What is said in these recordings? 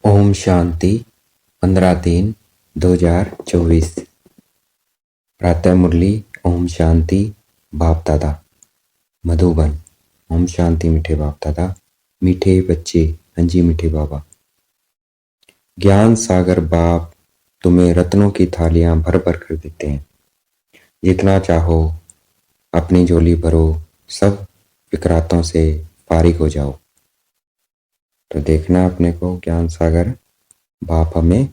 ओम शांति 15/3/2024 प्रातः मुरली। ओम शांति बाप दादा मधुबन। ओम शांति मीठे बाप दादा, मीठे बच्चे। हाँ जी मीठे बाबा। ज्ञान सागर बाप तुम्हें रत्नों की थालियां भर भर कर देते हैं। जितना चाहो अपनी झोली भरो, सब फिक्रातों से फारिग हो जाओ। तो देखना अपने को ज्ञान सागर बाप हमें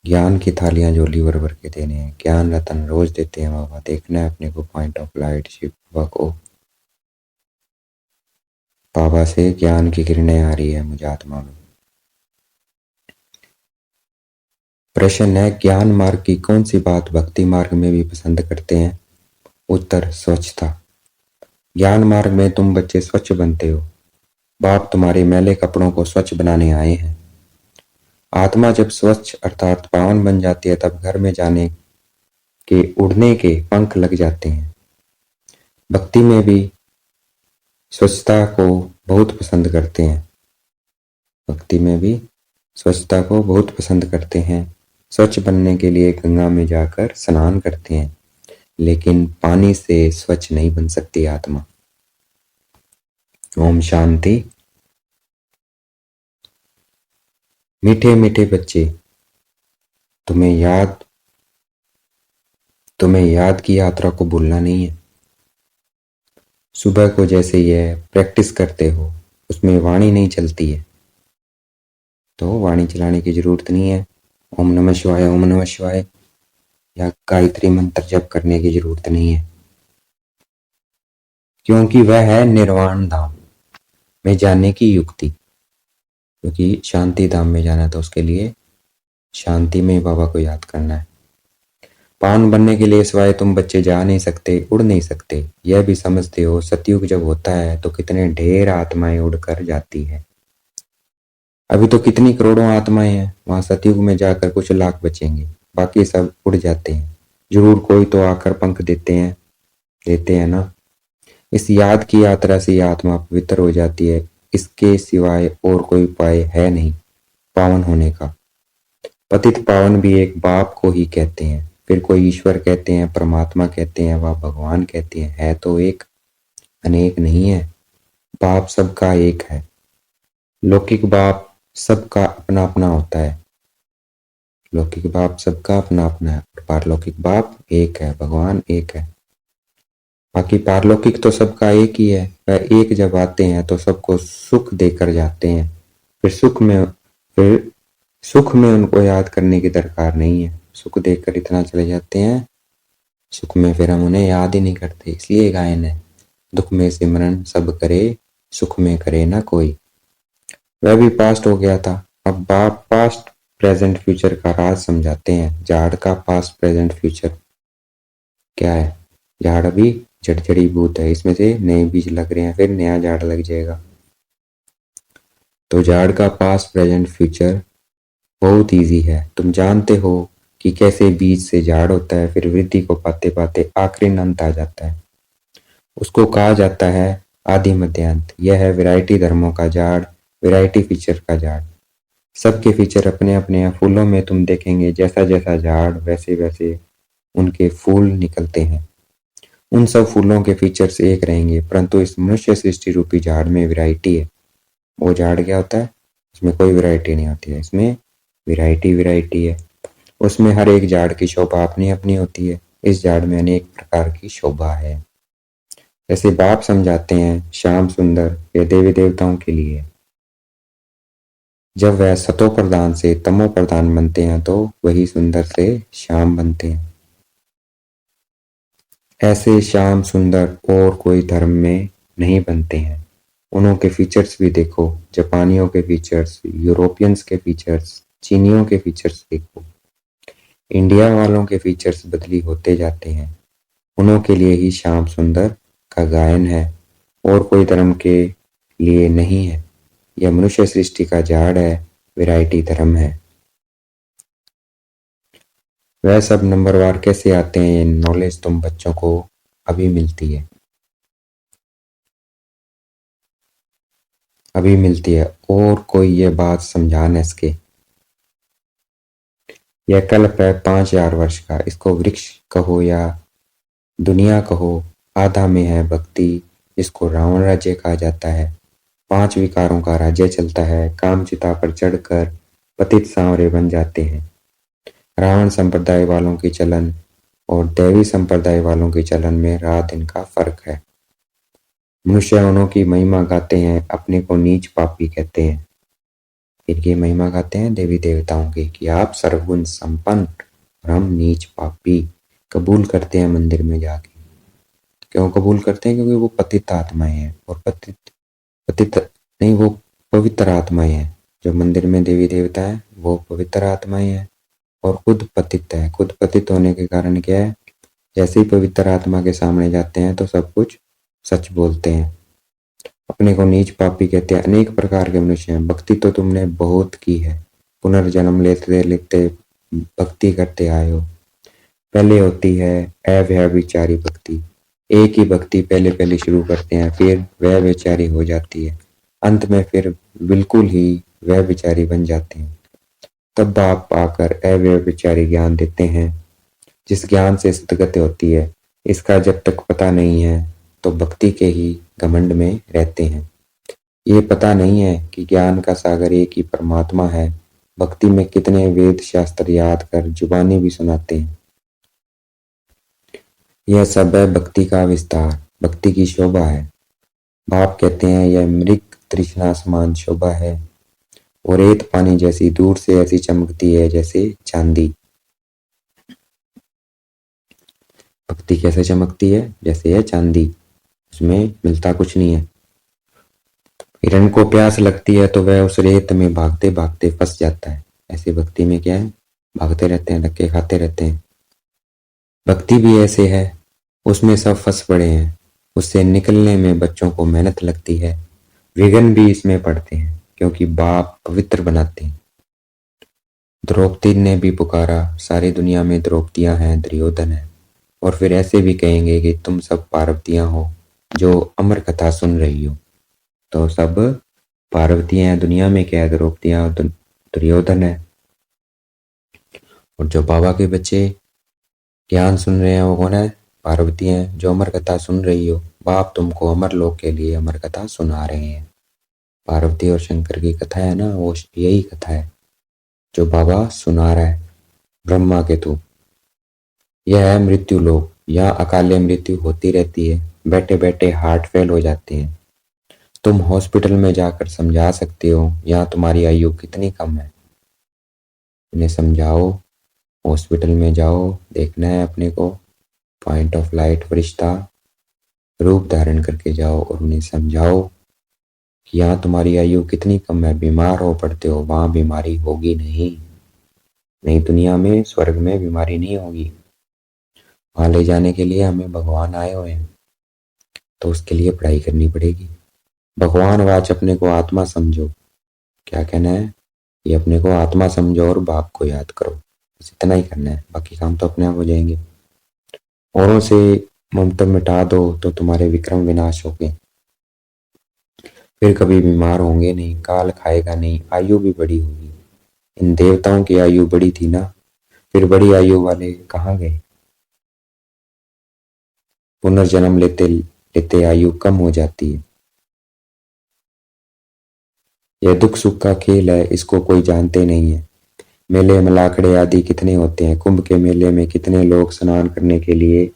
ज्ञान की थालियां झोली भर भर के देने हैं। ज्ञान रतन रोज देते हैं बाबा। देखना है अपने को पॉइंट ऑफ लाइट शिव बाबा को। बाबा से ज्ञान की किरणें आ रही है मुझे आत्मा में। प्रश्न है, ज्ञान मार्ग की कौन सी बात भक्ति मार्ग में भी पसंद करते हैं? उत्तर, स्वच्छता। ज्ञान मार्ग में तुम बच्चे स्वच्छ बनते हो। बाप तुम्हारे मैले कपड़ों को स्वच्छ बनाने आए हैं। आत्मा जब स्वच्छ अर्थात पावन बन जाती है, तब घर में जाने के उड़ने के पंख लग जाते हैं। भक्ति में भी स्वच्छता को बहुत पसंद करते हैं। भक्ति में भी स्वच्छता को बहुत पसंद करते हैं। स्वच्छ बनने के लिए गंगा में जाकर स्नान करते हैं, लेकिन पानी से स्वच्छ नहीं बन सकती आत्मा। ओम शांति। मीठे मीठे बच्चे, तुम्हें याद की यात्रा को भूलना नहीं है। सुबह को जैसे यह प्रैक्टिस करते हो, उसमें वाणी नहीं चलती है, तो वाणी चलाने की जरूरत नहीं है। ओम नमः शिवाय, ओम नमः शिवाय या गायत्री मंत्र जप करने की जरूरत नहीं है, क्योंकि वह है निर्वाण धाम में जाने की युक्ति। क्योंकि शांति धाम में जाना, तो उसके लिए शांति में बाबा को याद करना है। पावन बनने के लिए सिवाय तुम बच्चे जा नहीं सकते, उड़ नहीं सकते। यह भी समझते हो, सतयुग जब होता है तो कितने ढेर आत्माएं उड़कर जाती है। अभी तो कितनी करोड़ों आत्माएं हैं, वहां सतयुग में जाकर कुछ लाख बचेंगे, बाकी सब उड़ जाते हैं। जरूर कोई तो आकर पंख देते हैं ना। इस याद की यात्रा से आत्मा पवित्र हो जाती है। इसके सिवाय और कोई उपाय है नहीं पावन होने का। पतित पावन भी एक बाप को ही कहते हैं, फिर कोई ईश्वर कहते हैं, परमात्मा कहते हैं, वह भगवान कहते हैं। है तो एक, अनेक नहीं है। बाप सबका एक है। लौकिक बाप सबका अपना अपना होता है। लौकिक बाप सबका अपना अपना है, पारलौकिक बाप एक है, भगवान एक है। बाकी पारलौकिक तो सबका एक ही है। वह एक जब आते हैं तो सबको सुख देकर जाते हैं। फिर सुख में उनको याद करने की दरकार नहीं है। सुख देकर इतना चले जाते हैं, सुख में फिर हम उन्हें याद ही नहीं करते। इसलिए गायन है, दुख में सिमरन सब करे, सुख में करे ना कोई। वह भी पास्ट हो गया था। अब बाप पास्ट प्रेजेंट फ्यूचर का राज समझाते हैं। झाड़ का पास्ट प्रेजेंट फ्यूचर क्या है? झाड़ अभी जड़ी बूट है, इसमें से नए बीज लग रहे हैं, फिर नया झाड़ लग जाएगा। तो झाड़ का पास्ट प्रेजेंट फ्यूचर बहुत इजी है। तुम जानते हो कि कैसे बीज से झाड़ होता है, फिर वृद्धि को पाते पाते आखिरी अंत आ जाता है। उसको कहा जाता है आदि मध्यांत। यह है वैरायटी धर्मों का झाड़, वैरायटी फीचर का झाड़। सबके फीचर अपने अपने हैं। फूलों में तुम देखेंगे जैसा जैसा झाड़ वैसे वैसे उनके फूल निकलते हैं। उन सब फूलों के फीचर्स एक रहेंगे, परंतु इस मनुष्य सृष्टि रूपी झाड़ में वैरायटी है। वो झाड़ क्या होता है? इसमें कोई वैरायटी नहीं होती है, इसमें वैरायटी है। उसमें हर एक झाड़ की शोभा अपनी अपनी होती है। इस झाड़ में अनेक प्रकार की शोभा है। जैसे बाप समझाते हैं, श्याम सुंदर ये देवी देवताओं के लिए। जब वह सतो प्रधान से तमो प्रधान बनते हैं, तो वही सुंदर से श्याम बनते हैं। ऐसे श्याम सुंदर और कोई धर्म में नहीं बनते हैं। उन्हों के फीचर्स भी देखो, जापानियों के फीचर्स, यूरोपियंस के फीचर्स, चीनियों के फीचर्स देखो। इंडिया वालों के फीचर्स बदली होते जाते हैं। उन्हों के लिए ही श्याम सुंदर का गायन है, और कोई धर्म के लिए नहीं है। यह मनुष्य सृष्टि का झाड़ है, वैरायटी धर्म है। वह सब नंबरवार कैसे आते हैं, ये नॉलेज तुम बच्चों को अभी मिलती है। अभी मिलती है और कोई ये बात समझा न सके। यह कल्प है 5,000 वर्ष का, इसको वृक्ष कहो या दुनिया कहो, आधा में है भक्ति, जिसको रावण राज्य कहा जाता है। 5 विकारों का राज्य चलता है, कामचिता पर चढ़कर पतित सांवरे बन जाते हैं। रावण संप्रदाय वालों की चलन और दैवी संप्रदाय वालों की चलन में रात दिन का फर्क है। मनुष्य उन्हों की महिमा गाते हैं, अपने को नीच पापी कहते हैं। इनकी महिमा गाते हैं देवी देवताओं की कि आप सर्वगुण संपन्न और हम नीच पापी। कबूल करते हैं मंदिर में जाके। क्यों कबूल करते हैं? क्योंकि वो पतित आत्माएं हैं, और पतित पतित नहीं, वो पवित्र आत्माएं हैं। जो मंदिर में देवी देवता है वो पवित्र आत्माएं हैं और खुद पतित है। खुद पतित होने के कारण क्या है, जैसे ही पवित्र आत्मा के सामने जाते हैं तो सब कुछ सच बोलते हैं। अपने को नीच पापी कहते हैं। अनेक प्रकार के मनुष्य हैं। भक्ति तो तुमने बहुत की है, पुनर्जन्म लेते लेते भक्ति करते आए हो। पहले होती है अव्यभिचारी भक्ति। एक ही भक्ति पहले पहले शुरू करते हैं, फिर व्यभिचारी हो जाती है, अंत में फिर बिल्कुल ही व्यभिचारी बन जाते हैं। तब बाप आकर अव्यभिचारी ज्ञान देते हैं, जिस ज्ञान से सद्गति होती है। इसका जब तक पता नहीं है तो भक्ति के ही घमंड में रहते हैं। ये पता नहीं है कि ज्ञान का सागर एक ही परमात्मा है। भक्ति में कितने वेद शास्त्र याद कर जुबानी भी सुनाते हैं। यह सब है भक्ति का विस्तार, भक्ति की शोभा है। बाप कहते हैं यह मृग तृष्णा समान शोभा है, और रेत पानी जैसी दूर से ऐसी चमकती है जैसे चांदी। भक्ति कैसे चमकती है? जैसे है चांदी, उसमें मिलता कुछ नहीं है। हिरण को प्यास लगती है तो वह उस रेत में भागते भागते फंस जाता है। ऐसे भक्ति में क्या है, भागते रहते हैं, धक्के खाते रहते हैं। भक्ति भी ऐसे है, उसमें सब फंस पड़े हैं। उससे निकलने में बच्चों को मेहनत लगती है, विघ्न भी इसमें पड़ते हैं, क्योंकि बाप पवित्र बनाते हैं। द्रौपदी ने भी पुकारा, सारी दुनिया में द्रौपदियां हैं, दुर्योधन है, और फिर ऐसे भी कहेंगे कि तुम सब पार्वतियां हो जो अमर कथा सुन रही हो। तो सब पार्वतियां हैं, दुनिया में क्या है, द्रौपदियां, दुर्योधन है। और जो बाबा के बच्चे ज्ञान सुन रहे हैं वो कौन है? पार्वती हैं, जो अमर कथा सुन रही हो। बाप तुमको अमर लोक के लिए अमर कथा सुना रहे हैं। पार्वती और शंकर की कथा है ना, वो यही कथा है जो बाबा सुना रहा है ब्रह्मा के थ्रू। यह है मृत्यु लोक। यहाँ अकाले मृत्यु होती रहती है, बैठे बैठे हार्ट फेल हो जाते हैं। तुम हॉस्पिटल में जाकर समझा सकते हो यहाँ तुम्हारी आयु कितनी कम है। इन्हें समझाओ, हॉस्पिटल में जाओ, देखना है अपने को, पॉइंट ऑफ लाइट फरिश्ता रूप धारण करके जाओ और उन्हें समझाओ कि यहाँ तुम्हारी आयु कितनी कम है। बीमार हो पड़ते हो, वहां बीमारी होगी नहीं। नई दुनिया में, स्वर्ग में बीमारी नहीं होगी। वहां ले जाने के लिए हमें भगवान आए हुए हैं, तो उसके लिए पढ़ाई करनी पड़ेगी। भगवान वाच अपने को आत्मा समझो। क्या कहना है? ये अपने को आत्मा समझो और बाप को याद करो। बस इतना ही करना है, बाकी काम तो अपने आप हो जाएंगे। औरों से ममता मिटा दो तो तुम्हारे विक्रम विनाश होंगे, फिर कभी बीमार होंगे नहीं, काल खाएगा नहीं, आयु भी बड़ी होगी। इन देवताओं की आयु बड़ी थी ना, फिर बड़ी आयु वाले कहाँ गए? पुनर्जन्म लेते लेते आयु कम हो जाती है। यह दुख सुख का खेल है, इसको कोई जानते नहीं है। मेले मलाखड़े आदि कितने होते हैं। कुंभ के मेले में कितने लोग स्नान करने के लिए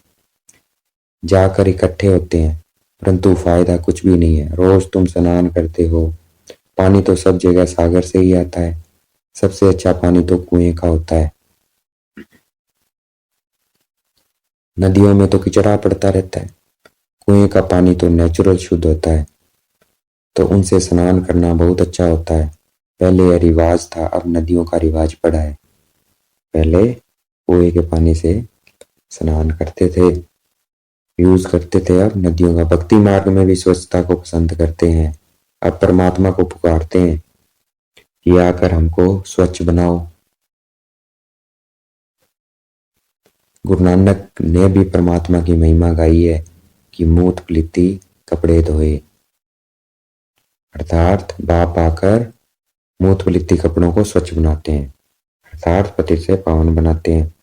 जाकर इकट्ठे होते हैं, परंतु फायदा कुछ भी नहीं है। रोज तुम स्नान करते हो, पानी तो सब जगह सागर से ही आता है। सबसे अच्छा पानी तो कुएं का होता है। नदियों में तो किचड़ा पड़ता रहता है, कुएं का पानी तो नेचुरल शुद्ध होता है। तो उनसे स्नान करना बहुत अच्छा होता है। पहले यह रिवाज था, अब नदियों का रिवाज पड़ा है। पहले कुएं के पानी से स्नान करते थे, यूज करते थे, अब नदियों का। भक्ति मार्ग में भी स्वच्छता को पसंद करते हैं। अब परमात्मा को पुकारते हैं कि आकर हमको स्वच्छ बनाओ। गुरु नानक ने भी परमात्मा की महिमा गाई है कि मूत पलीती कपड़े धोए। अर्थात बाप आकर मूत पलित्ती कपड़ों को स्वच्छ बनाते हैं, अर्थात पति से पावन बनाते हैं।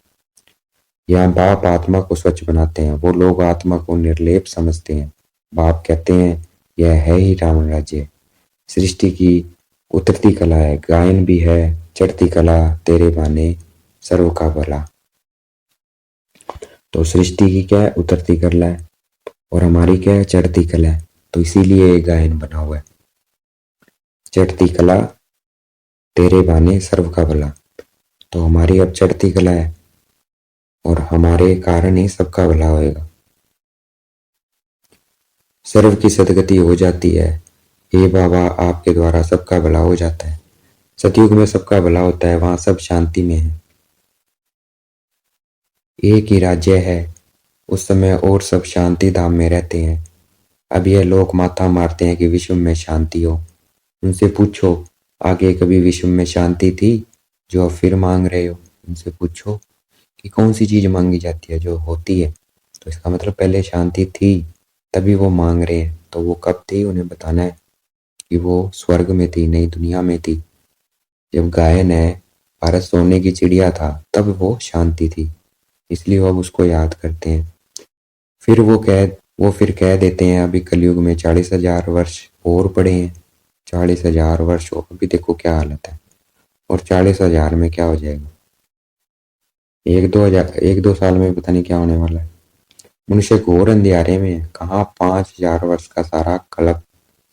यहाँ बाप आत्मा को स्वच्छ बनाते हैं। वो लोग आत्मा को निर्लेप समझते हैं। बाप कहते हैं यह है ही रावण राज्य, सृष्टि की उतरती कला है, गायन भी है, चढ़ती कला तेरे बाने सर्व का भला। तो सृष्टि की क्या है? उतरती कला है, और हमारी क्या है? चढ़ती कला है। तो इसीलिए ये गायन बना हुआ है, चढ़ती कला तेरे बाने सर्व का भला। तो हमारी अब चढ़ती कला है और हमारे कारण ही सबका भला होएगा, सर्व की सदगति हो जाती है। हे बाबा, आपके द्वारा सबका भला हो जाता है। सतयुग में सबका भला होता है, वहां सब शांति में है, एक ही राज्य है। उस समय और सब शांति धाम में रहते हैं। अब यह लोग माथा मारते हैं कि विश्व में शांति हो। उनसे पूछो आगे कभी विश्व में शांति थी जो अब फिर मांग रहे हो? उनसे पूछो कि कौन सी चीज मांगी जाती है जो होती है। तो इसका मतलब पहले शांति थी तभी वो मांग रहे हैं। तो वो कब थी उन्हें बताना है कि वो स्वर्ग में थी, नई दुनिया में थी। जब गायन है भारत सोने की चिड़िया था तब वो शांति थी, इसलिए वो अब उसको याद करते हैं। फिर कह देते हैं अभी कलयुग में 40,000 वर्ष और पड़े हैं। 40,000 वर्ष हो, अभी देखो क्या हालत है, और 40,000 में क्या हो जाएगा। एक दो साल में पता नहीं क्या होने वाला है। मनुष्य घोर अंधियारे में है। कहाँ 5,000 वर्ष का सारा कल्प,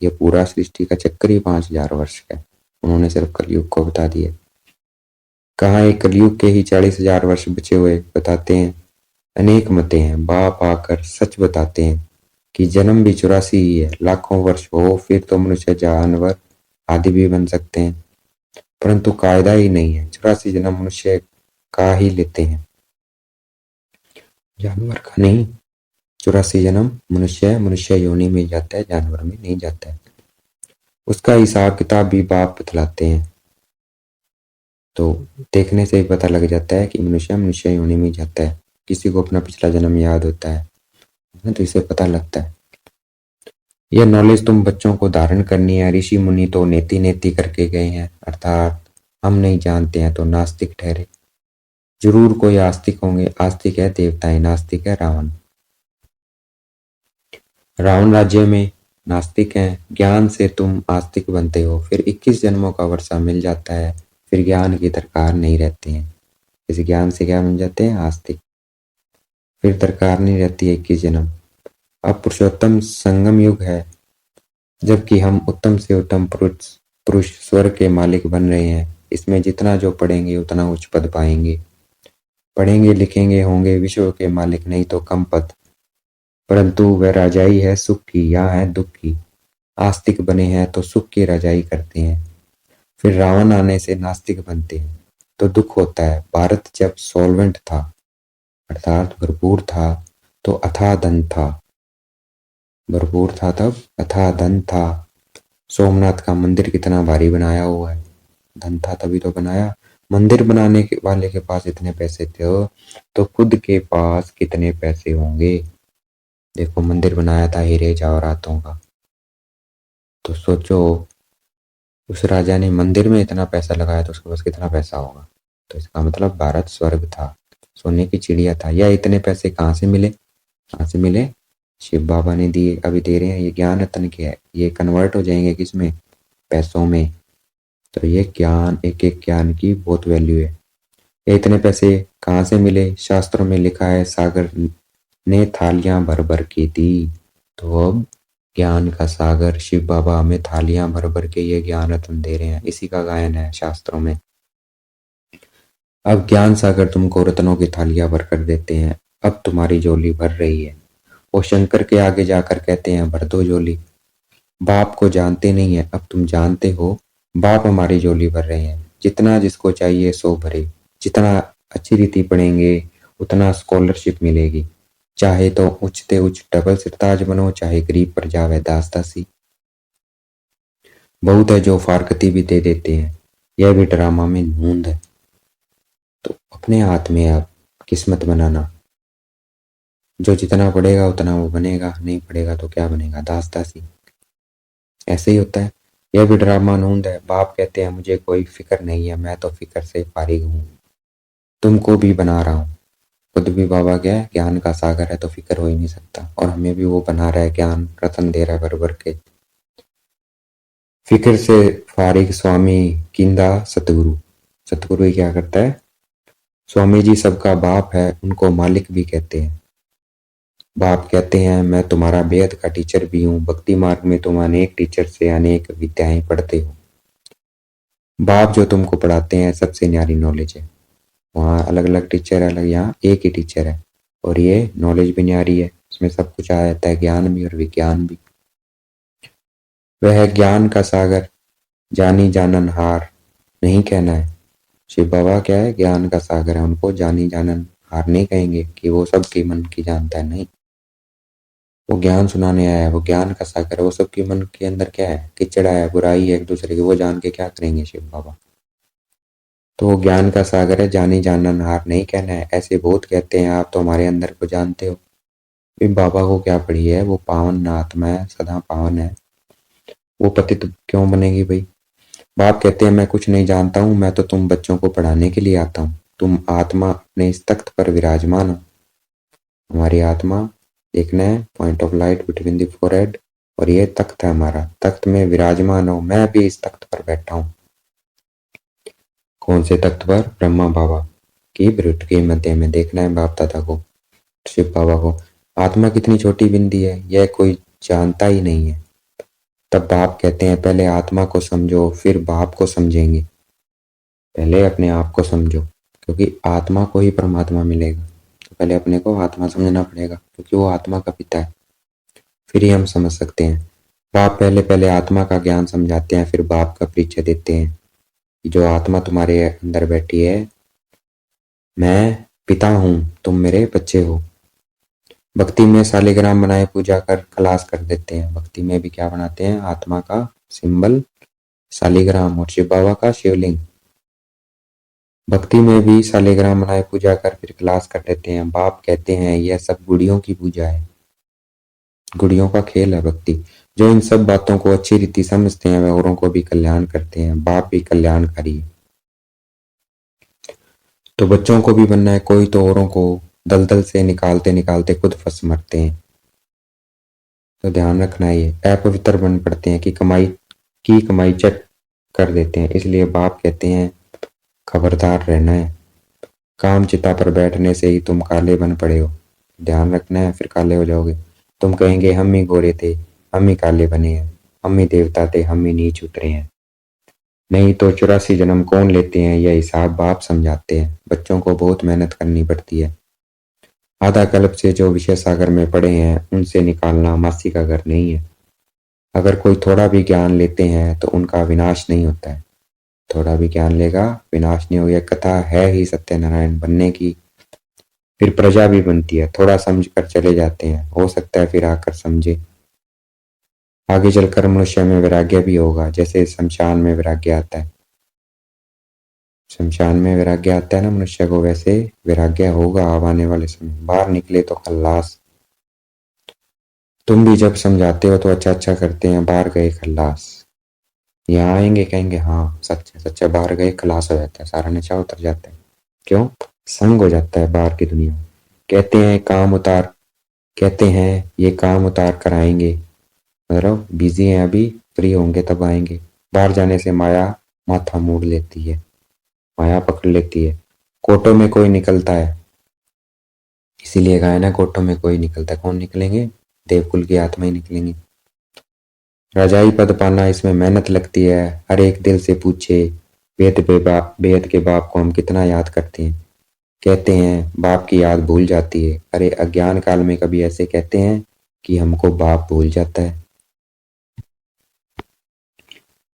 ये पूरा सृष्टि का चक्कर ही 5,000 वर्ष का है। उन्होंने सिर्फ कलयुग को बता दिया। कहाँ एक कलयुग के ही 40,000 वर्ष बचे हुए बताते हैं। अनेक मते हैं, बाप आकर सच बताते हैं कि जन्म भी 84 ही है। लाखों वर्ष हो फिर तो मनुष्य जानवर आदि भी बन सकते हैं, परंतु कायदा ही नहीं है। 84 जन्म मनुष्य का ही लेते हैं, जानवर का नहीं। 84 जन्म मनुष्य योनि में जाता है, जानवर में नहीं जाता है। उसका हिसाब किताब भी बाप बतलाते हैं। तो देखने से ही पता लग जाता है कि मनुष्य योनि में जाता है। किसी को अपना पिछला जन्म याद होता है तो इसे पता लगता है। यह नॉलेज तुम बच्चों को धारण करनी है। ऋषि मुनि तो नेति नेति करके गए हैं, अर्थात हम नहीं जानते हैं तो नास्तिक ठहरे। जरूर कोई आस्तिक होंगे। आस्तिक है देवताएं, नास्तिक है रावण। रावण राज्य में नास्तिक हैं। ज्ञान से तुम आस्तिक बनते हो, फिर 21 जन्मों का वर्षा मिल जाता है, फिर ज्ञान की दरकार नहीं रहती है। इस ज्ञान से क्या बन जाते हैं? आस्तिक। फिर दरकार नहीं रहती है 21 जन्म। अब पुरुषोत्तम संगम युग है, जबकि हम उत्तम से उत्तम पुरुष स्वर्ग के मालिक बन रहे हैं। इसमें जितना जो पढ़ेंगे उतना उच्च पद पाएंगे। पढ़ेंगे लिखेंगे होंगे विश्व के मालिक, नहीं तो कम पद। परंतु वह राजाई है सुख की, यहाँ है दुख की। आस्तिक बने हैं तो सुख की राजाई करते हैं, फिर रावण आने से नास्तिक बनते हैं तो दुख होता है। भारत जब सॉल्वेंट था अर्थात भरपूर था तो अथाह धन था। भरपूर था तब अथाह धन था। सोमनाथ का मंदिर कितना भारी बनाया हुआ है, धन था तभी तो बनाया। मंदिर बनाने के वाले के पास इतने पैसे थे तो खुद के पास कितने पैसे होंगे। देखो मंदिर बनाया था हीरे जवाहरातों का, तो सोचो उस राजा ने मंदिर में इतना पैसा लगाया तो उसके पास कितना पैसा होगा। तो इसका मतलब भारत स्वर्ग था, सोने की चिड़िया था। या इतने पैसे कहाँ से मिले? कहाँ से मिले? शिव बाबा ने दिए, अभी दे रहे हैं। ये ज्ञान रत्न के है, ये कन्वर्ट हो जाएंगे किसमें? पैसों में। तो ये ज्ञान, एक एक ज्ञान की बहुत वैल्यू है। ये इतने पैसे कहाँ से मिले? शास्त्रों में लिखा है सागर ने थालियां भर भर के दी। तो अब ज्ञान का सागर शिव बाबा हमें थालियां भर भर के ये ज्ञान रत्न दे रहे हैं। इसी का गायन है शास्त्रों में। अब ज्ञान सागर तुमको रत्नों की थालियां भर कर देते हैं। अब तुम्हारी झोली भर रही है। वो शंकर के आगे जाकर कहते हैं भर दो झोली। बाप को जानते नहीं है, अब तुम जानते हो। बाप हमारी झोली भर रहे हैं। जितना जिसको चाहिए सो भरे। जितना अच्छी रीति पढ़ेंगे उतना स्कॉलरशिप मिलेगी। चाहे तो उच्चते उच्च डबल सिरताज बनो, चाहे गरीब पर जावे दास दासी। बहुत है जो फारकती भी दे देते हैं, यह भी ड्रामा में नूंद है। तो अपने हाथ में आप किस्मत बनाना। जो जितना पढ़ेगा उतना वो बनेगा, नहीं पढ़ेगा तो क्या बनेगा? दास दासी। ऐसे ही होता है। यह भी ड्रामानूंद है। बाप कहते हैं मुझे कोई फिक्र नहीं है, मैं तो फिक्र से फारिग हूँ, तुमको भी बना रहा हूँ। खुद भी बाबा क्या है, ज्ञान का सागर है, तो फिक्र हो ही नहीं सकता, और हमें भी वो बना रहा है, ज्ञान रतन दे रहा है भर भर के। फिक्र से फारिग स्वामी किंदा सतगुरु। सतगुरु ही क्या करता है, स्वामी जी सबका बाप है, उनको मालिक भी कहते हैं। बाप कहते हैं मैं तुम्हारा बेहद का टीचर भी हूँ, भक्ति मार्ग में तुम अनेक टीचर से अनेक विद्याएं पढ़ते हो। बाप जो तुमको पढ़ाते हैं सबसे न्यारी नॉलेज है। वहाँ अलग अलग टीचर है, अलग, यहाँ एक ही टीचर है, और ये नॉलेज भी न्यारी है, इसमें सब कुछ आ जाता है, ज्ञान भी और विज्ञान भी। वह है ज्ञान का सागर, जानी जानन हार नहीं कहना है। शिव बाबा क्या है, ज्ञान का सागर है, उनको जानी जानन हार नहीं कहेंगे कि वो सबके मन की जानता है, नहीं। वो ज्ञान सुनाने आया है, वो ज्ञान का सागर है, वो सबके मन के अंदर क्या है, कीचड़ है, बुराई है एक दूसरे की, वो जान के क्या करेंगे शिव बाबा। तो वो ज्ञान का सागर है, जानी जानन हार नहीं कहना है। ऐसे बहुत कहते हैं आप तो हमारे अंदर को जानते हो, बाबा को क्या पड़ी है, वो पावन आत्मा है, सदा पावन है, वो पतित क्यों बनेगी भाई। बाप कहते हैं मैं कुछ नहीं जानता हूँ, मैं तो तुम बच्चों को पढ़ाने के लिए आता हूँ। तुम आत्मा अपने इस तख्त पर विराजमान हो। हमारी आत्मा देखना है, point of light between the forehead, और ये तख्त है हमारा, तख्त में विराजमान हो। मैं भी इस तख्त पर बैठा हूँ। कौन से तख्त पर, ब्रह्मा बाबा की ब्रुट के मध्य में देखना है बाप दादा को, शिव बाबा को। आत्मा कितनी छोटी बिंदी है, यह कोई जानता ही नहीं है। तब बाप कहते हैं पहले आत्मा को समझो, फिर बाप को समझेंगे। पहले अपने आप को समझो, क्योंकि आत्मा को ही परमात्मा मिलेगा, तो पहले अपने को आत्मा समझना पड़ेगा, क्योंकि वो आत्मा का पिता है, फिर ही हम समझ सकते हैं। बाप पहले पहले आत्मा का ज्ञान समझाते हैं, फिर बाप का परिचय देते हैं कि जो आत्मा तुम्हारे अंदर बैठी है, मैं पिता हूँ, तुम मेरे बच्चे हो। भक्ति में शालिग्राम बनाए पूजा कर खलास कर देते हैं। भक्ति में भी क्या बनाते हैं, आत्मा का सिंबल शालिग्राम, और शिव बाबा का शिवलिंग। भक्ति में भी शालिग्राम बनाए पूजा कर फिर खलास कर देते हैं। बाप कहते हैं यह सब गुड़ियों की पूजा है, गुड़ियों का खेल है भक्ति। जो इन सब बातों को अच्छी रीति समझते हैं वे औरों को भी कल्याण करते हैं। बाप भी कल्याणकारी है, तो बच्चों को भी बनना है। कोई तो औरों को दलदल से निकालते निकालते खुद फंस मरते हैं, तो ध्यान रखना है, ये अपवित्र बन पड़ते हैं कि कमाई चट कर देते हैं। इसलिए बाप कहते हैं खबरदार रहना है, काम चिता पर बैठने से ही तुम काले बन पड़े हो। ध्यान रखना है, फिर काले हो जाओगे। तुम कहेंगे हम ही गोरे थे, हम ही काले बने हैं, हम ही देवता थे, हम ही नीच उतरे हैं। नहीं तो 84 जन्म कौन लेते हैं, यह हिसाब बाप समझाते हैं। बच्चों को बहुत मेहनत करनी पड़ती है। आधा कल्प से जो विषय सागर में पड़े हैं उनसे निकालना मासी का घर नहीं है। अगर कोई थोड़ा भी ज्ञान लेते हैं तो उनका विनाश नहीं होता है। थोड़ा भी ज्ञान लेगा विनाश नहीं होगा। कथा है ही सत्यनारायण बनने की, फिर प्रजा भी बनती है। थोड़ा समझ कर चले जाते हैं, हो सकता है फिर आकर समझे। आगे चलकर मनुष्य में वैराग्य भी होगा, जैसे शमशान में वैराग्य आता है। शमशान में वैराग्य आता है ना मनुष्य को, वैसे वैराग्य होगा आने वाले समय। बाहर निकले तो खल्लास। तुम भी जब समझाते हो तो अच्छा अच्छा करते हैं, बाहर गए खल्लास। यहाँ आएंगे कहेंगे हाँ सच है सच है, बाहर गए खलास हो जाता है, सारा नशा उतर जाता है। क्यों, संग हो जाता है बाहर की दुनिया। कहते हैं काम उतार, कहते हैं ये काम उतार कर आएंगे, मतलब बिजी हैं अभी, फ्री होंगे तब आएंगे। बाहर जाने से माया माथा मोड़ लेती है, माया पकड़ लेती है। कोटों में कोई निकलता है, इसीलिए कहा है ना कोटों में कोई निकलता है। कौन निकलेंगे, देवकुल की आत्मा ही निकलेंगी। राजाई पद पाना इसमें मेहनत लगती है। हर एक दिल से पूछे बेद के बाप को हम कितना याद करते हैं। कहते हैं बाप की याद भूल जाती है। अरे अज्ञान काल में कभी ऐसे कहते हैं कि हमको बाप भूल जाता है।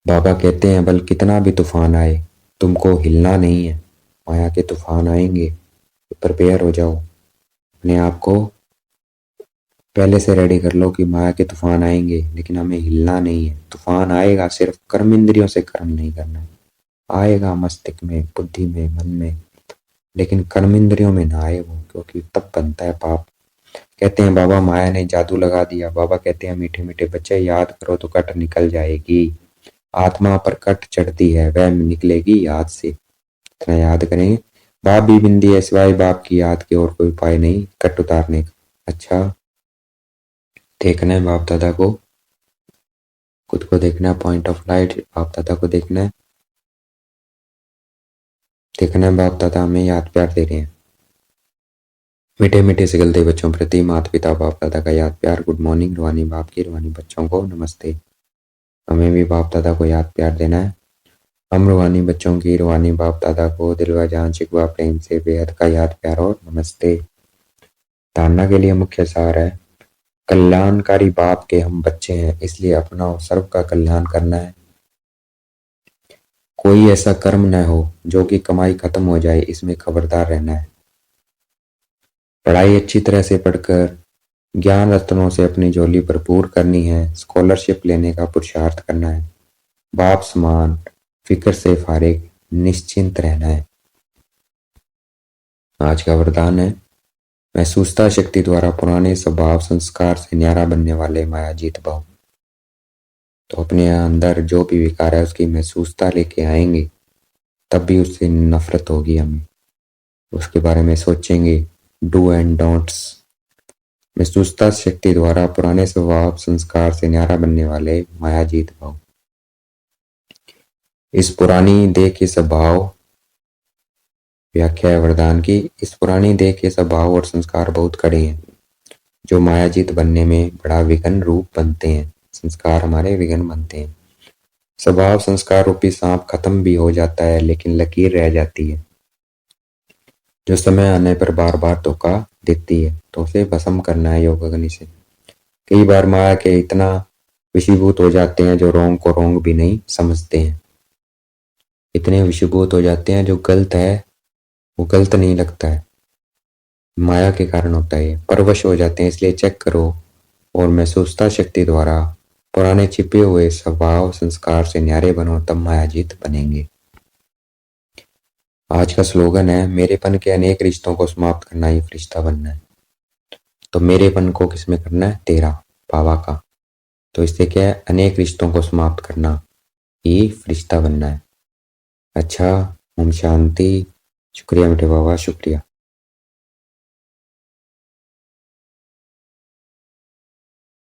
बाबा कहते हैं बल कितना भी तूफान आए तुमको हिलना नहीं है। माया के तूफान आएंगे, प्रिपेयर हो जाओ, अपने आप को पहले से रेडी कर लो कि माया के तूफान आएंगे, लेकिन हमें हिलना नहीं है। तूफान आएगा, सिर्फ कर्म इंद्रियों से कर्म नहीं करना है। आएगा मस्तिष्क में, बुद्धि में, मन में, लेकिन कर्म इंद्रियों में ना आए वो, क्योंकि तब बनता है पाप। कहते हैं बाबा माया ने जादू लगा दिया। बाबा कहते हैं मीठे मीठे बच्चे याद करो तो कट निकल जाएगी। आत्मा पर कट चढ़ती है वह निकलेगी याद से। इतना याद करेंगे। बाप भी बिंदी है सिवाय बाप की याद के और कोई उपाय नहीं कट उतारने का। अच्छा, देखना है बाप दादा को, खुद को देखना है, पॉइंट ऑफ लाइट बाप दादा को देखना है। देखना है बाप दादा हमें याद प्यार दे रहे हैं। मीठे मीठे से गलते बच्चों प्रति माता पिता बाप दादा का याद प्यार। गुड मॉर्निंग रूहानी बाप की, रूहानी बच्चों को नमस्ते। हमें भी बाप दादा को याद प्यार देना है। हम रूहानी बच्चों की रूहानी बाप दादा को दिल व जान शिकवा प्रेम से बेहद का याद प्यार और नमस्ते। धारणा के लिए मुख्य सार है, कल्याणकारी बाप के हम बच्चे हैं, इसलिए अपना और सर्व का कल्याण करना है। कोई ऐसा कर्म न हो जो कि कमाई खत्म हो जाए, इसमें खबरदार रहना है। पढ़ाई अच्छी तरह से पढ़कर ज्ञान रत्नों से अपनी झोली भरपूर करनी है। स्कॉलरशिप लेने का पुरुषार्थ करना है। बाप समान फिक्र से फारिग निश्चिंत रहना है। आज का वरदान है, महसूसता शक्ति द्वारा पुराने स्वभाव संस्कार से न्यारा बनने वाले मायाजीत भाव। तो अपने अंदर जो भी विकार है उसकी महसूसता लेके आएंगे, तब भी उससे नफरत होगी हमें। उसके बारे में सोचेंगे, डू एंड डोंट्स। महसूसता शक्ति द्वारा पुराने स्वभाव संस्कार से न्यारा बनने वाले मायाजीत भाव। इस पुरानी देह के स्वभाव, व्याख्या है वरदान की, इस पुरानी देह के स्वभाव और संस्कार बहुत कड़े हैं जो मायाजीत बनने में बड़ा विघ्न रूप बनते हैं। संस्कार हमारे विघ्न बनते हैं। स्वभाव संस्कार रूपी सांप खत्म भी हो जाता है लेकिन लकीर रह जाती है जो समय आने पर बार बार धोखा देती है। तो उसे भस्म करना है योग अग्नि से। कई बार माया के इतना विषीभूत हो जाते हैं जो रोंग को रोंग भी नहीं समझते हैं। इतने विषीभूत हो जाते हैं जो गलत है वो गलत नहीं लगता है। माया के कारण होता है, परवश हो जाते हैं। इसलिए चेक करो और महसूसता शक्ति द्वारा पुराने छिपे हुए स्वभाव संस्कार से न्यारे बनो, तब मायाजीत बनेंगे। आज का स्लोगन है, मेरेपन के अनेक रिश्तों को समाप्त करना ही फरिश्ता बनना है। तो मेरेपन को किसमें करना है? तेरा, बाबा का। तो इससे क्या है? अनेक रिश्तों को समाप्त करना ही फरिश्ता बनना है। अच्छा, ओम शांति। शुक्रिया बेटे बाबा, शुक्रिया।